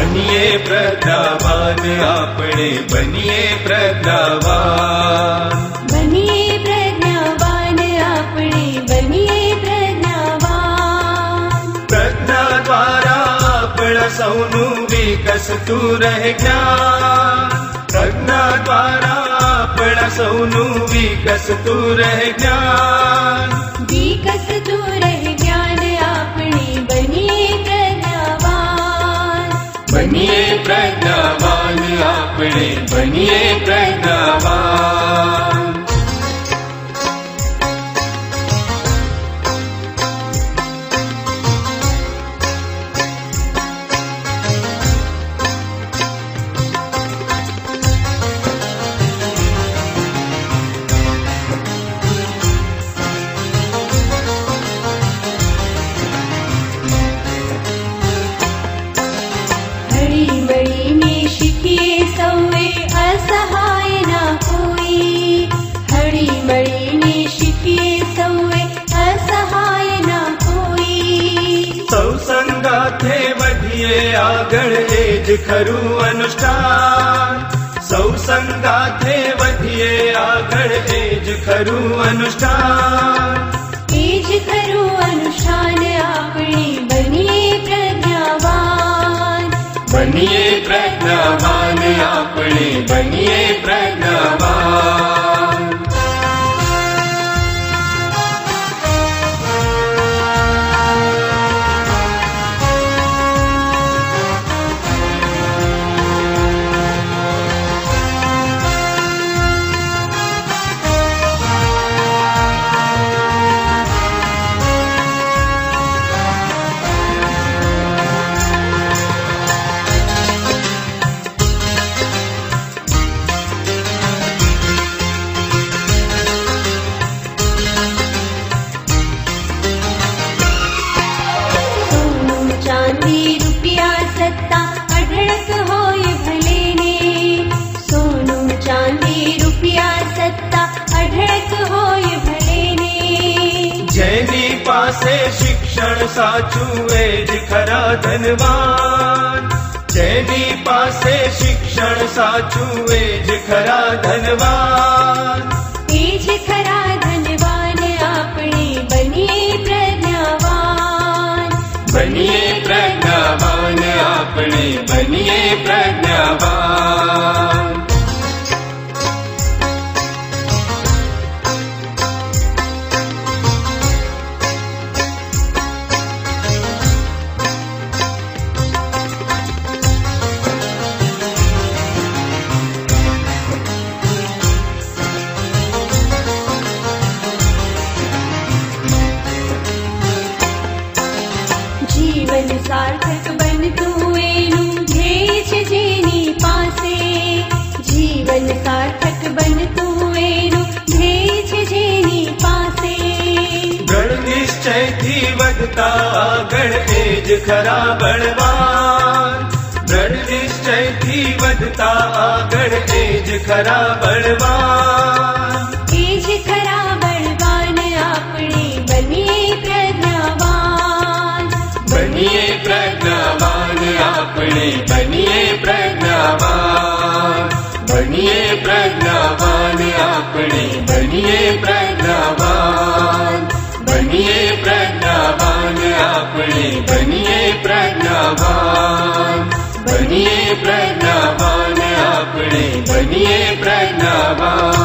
बनिए प्रज्ञावान આપણે बनिए प्रज्ञावान बनिए प्रज्ञावान આપણે बनिए प्रज्ञावान प्रज्ञा द्वारा આપણા સૌનું વિકસતું રહે જ્ઞાન प्रज्ञा द्वारा આપણા સૌનું વિકસતું રહે જ્ઞાન વિકસતું રહે જ્ઞાન આપણે બનીએ પ્રજ્ઞાવાન बनिए प्रज्ञावान આપણે बनिए प्रज्ञावान મળીને શીખીએ સૌએ અસહાય ના કોઈ હળી મળીને શીખીએ સૌએ અસહાય ના કોઈ સૌ સંગાથે વધીએ આગળ એ જ ખરું અનુષ્ઠાન સૌ સંગાથે વધીએ આગળ એ જ ખરું અનુષ્ઠાન એ જ ખરું અનુષ્ઠાન આપણે બનીએ પ્રજ્ઞાવાન बनिए प्रज्ञावान આપણે बनिए प्रज्ञावान ચાંદી રૂપિયા સત્તા અઢળક હોય ભલે ને સોનું ચાંદી રૂપિયા સત્તા અઢળક હોય ભલે ને જેની પાસે શિક્ષણ સાચું એ જ ખરા ધનવાન જેની પાસે શિક્ષણ સાચું એ જ ખરા ધનવાન એ જ ખરા ધનવાન આપણે બનીએ પ્રજ્ઞાવાન बनिए प्रज्ञावान આપણે बनिए प्रज्ञावान જીવન સાર્થક બનતું એનું ધ્યેય છે જેની પાસે જીવન સાર્થક બનતું એનું ધ્યેય છે જેની પાસે દૃઢ નિશ્ચયથી વધતા આગળ એ જ ખરા બળવાન દૃઢ નિશ્ચયથી વધતા આગળ એ જ ખરા બળવાન એ જ ખરા બળવાન આપણે બનીએ પ્રજ્ઞાવાન बनिए प्रज्ञावान આપણે बनिए प्रज्ञावान बनिए प्रज्ञावान આપણે बनिए प्रज्ञावान बनिए प्रज्ञावान આપણે बनिए प्रज्ञावान बनिए प्रज्ञावान આપણે बनिए प्रज्ञावान